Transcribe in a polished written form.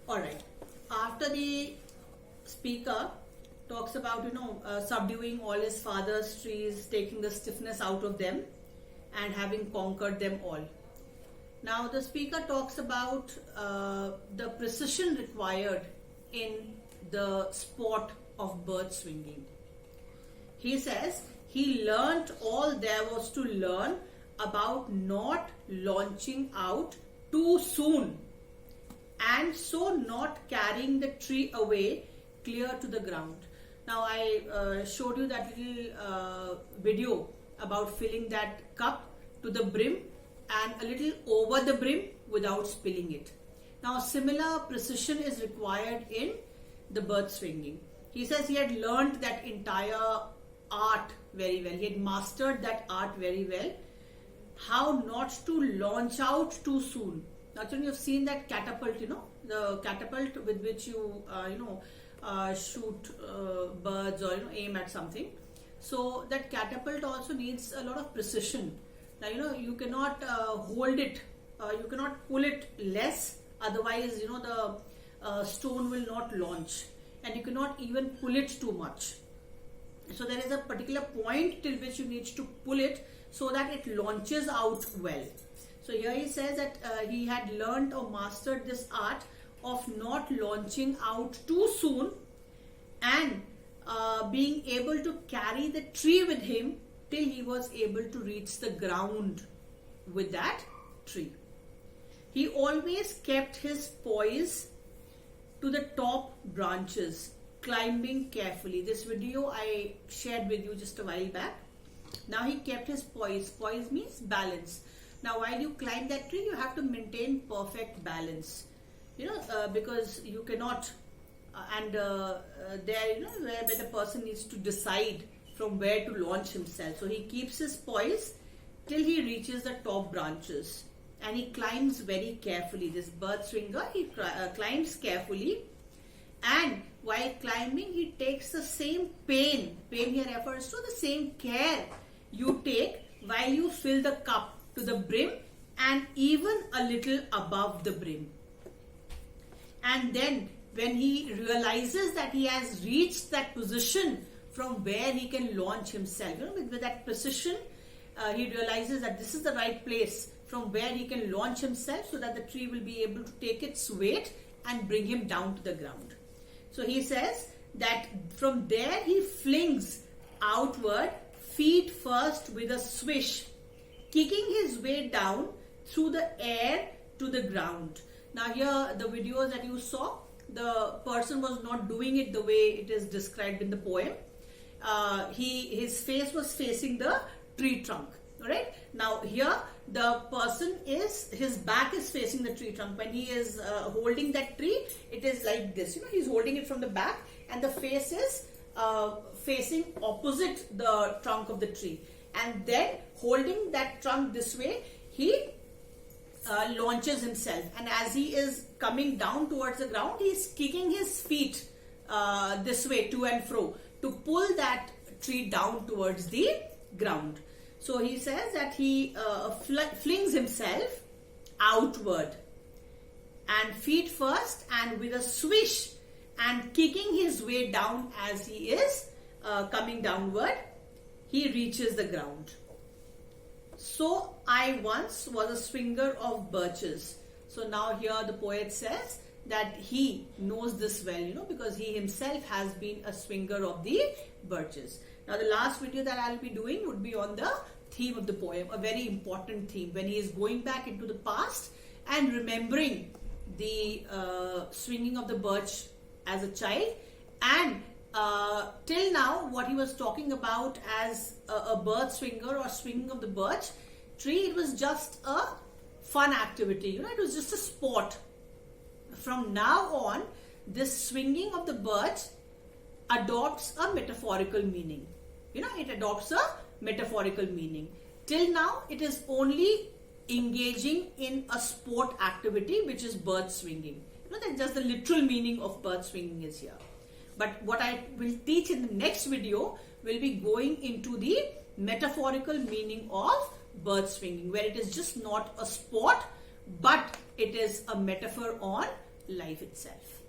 All right. After the speaker talks about, subduing all his father's trees, taking the stiffness out of them, and having conquered them all. Now, the speaker talks about the precision required in the sport of bird swinging. He says he learnt all there was to learn about not launching out too soon and so not carrying the tree away clear to the ground. Now I showed you that little video about filling that cup to the brim and a little over the brim without spilling it. Now similar precision is required in the bird swinging. He says he had learned that entire art very well. He had mastered that art very well. How not to launch out too soon. Naturally, you've seen that catapult, the catapult with which you, shoot birds or, aim at something. So that catapult also needs a lot of precision. Now, you cannot hold it, you cannot pull it less, otherwise, the stone will not launch. And you cannot even pull it too much. So there is a particular point till which you need to pull it so that it launches out well. So here he says that he had learned or mastered this art of not launching out too soon and being able to carry the tree with him till he was able to reach the ground with that tree. He always kept his poise to the top branches, climbing carefully. This video I shared with you just a while back. Now he kept his poise. Poise means balance. Now while you climb that tree, you have to maintain perfect balance. Because you cannot, there, where the person needs to decide from where to launch himself. So he keeps his poise till he reaches the top branches. And he climbs very carefully. This bird swinger, he climbs carefully. And while climbing, he takes the same pain here refers to the same care you take while you fill the cup to the brim and even a little above the brim. And then when he realizes that he has reached that position from where he can launch himself, with that precision, he realizes that this is the right place from where he can launch himself so that the tree will be able to take its weight and bring him down to the ground. So he says that from there he flings outward, feet first with a swish, kicking his way down through the air to the ground. Now here the videos that you saw, the person was not doing it the way it is described in the poem. His face was facing the tree trunk. Alright. Now here the person his back is facing the tree trunk. When he is holding that tree, it is like this. He's holding it from the back and the face is facing opposite the trunk of the tree. And then holding that trunk this way, he launches himself. And as he is coming down towards the ground, he is kicking his feet this way to and fro to pull that tree down towards the ground. So he says that he flings himself outward and feet first and with a swish and kicking his way down as he is coming downward, he reaches the ground. So I once was a swinger of birches. So now here the poet says that he knows this well, because he himself has been a swinger of the birches. Now the last video that I'll be doing would be on the theme of the poem, a very important theme, when he is going back into the past and remembering the swinging of the birch as a child, and till now what he was talking about as a bird swinger or swinging of the birch tree, it was just a fun activity, it was just a sport. From now on, this swinging of the birch adopts a metaphorical meaning. It adopts a metaphorical meaning. Till now, it is only engaging in a sport activity, which is bird swinging. That's just the literal meaning of bird swinging is here. But what I will teach in the next video will be going into the metaphorical meaning of bird swinging, where it is just not a sport, but it is a metaphor on life itself.